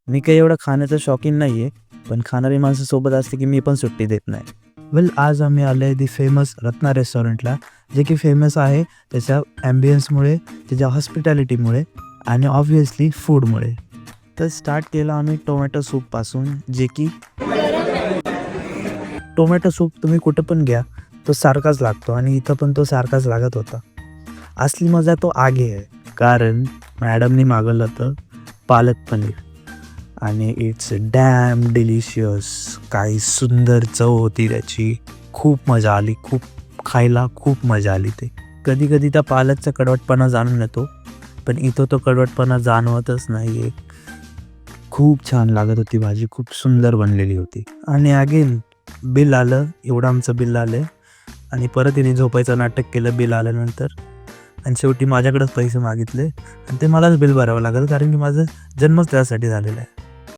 मी काही एवढा खाण्याचा शौकीन नाही आहे, पण खाणारी माणसं सोबत असते की मी पण सुट्टी देत नाही. वेल, आज आम्ही आलो आहे दी फेमस रत्ना रेस्टॉरंटला, जे की फेमस आहे त्याच्या ॲम्बियन्समुळे, त्याच्या हॉस्पिटॅलिटीमुळे आणि ऑब्व्हियसली फूडमुळे. तर स्टार्ट केलं आम्ही टोमॅटो सूपपासून, जे की टोमॅटो सूप तुम्ही कुठं पण घ्या, तो सारखाच लागतो आणि इथं पण तो सारखाच लागत होता. असली मजा तो आगे आहे, कारण मॅडमनी मागवलं होतं पालक पनीर आणि इट्स डॅम डिलिशियस. काही सुंदर चव होती त्याची. खूप मजा आली, खूप खायला खूप मजा आली ते. कधी-कधी त्या पालकचा कडवटपणा जाणून येतो, पण इथं तो कडवटपणा जाणवतच नाही आहे. खूप छान लागत होती भाजी, खूप सुंदर बनलेली होती. आणि अगेन बिल आलं, एवढं आमचं बिल आलं आणि परत तिने झोपायचं नाटक केलं बिल आल्यानंतर आणि शेवटी माझ्याकडेच पैसे मागितले आणि ते मलाच बिल भरावं लागेल, कारण की माझा जन्मच त्यासाठी झालेला आहे.